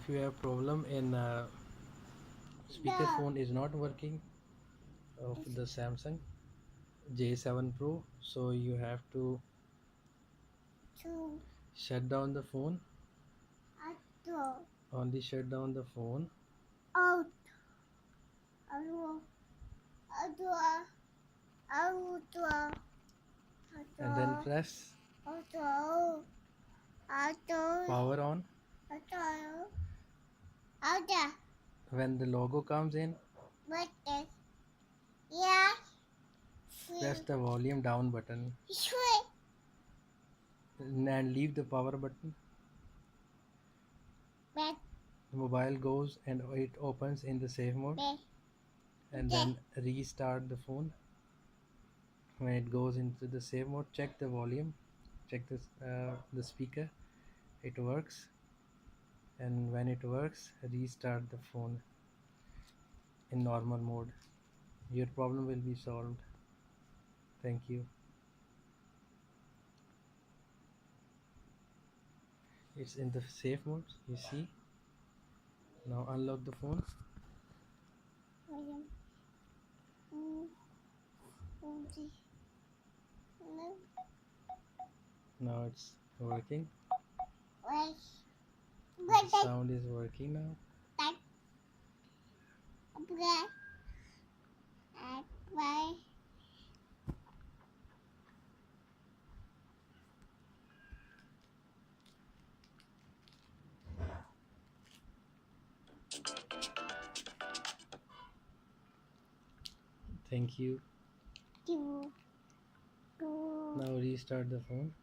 if you have problem in speakerphone is not working of the Samsung J7 Pro, so you have to shut down the phone. Only shut down the phone and then press power on. When the logo comes in, press the volume down button and leave the power button. The mobile goes and it opens in the safe mode, and then restart the phone. When it goes into the safe mode, check the volume, check the speaker, it works, and when it works, restart the phone in normal mode. Your problem will be solved. Thank you. It's in the safe mode, you see. Now unlock the phone. Now it's working. The sound is working now. Thank you. Now restart the phone.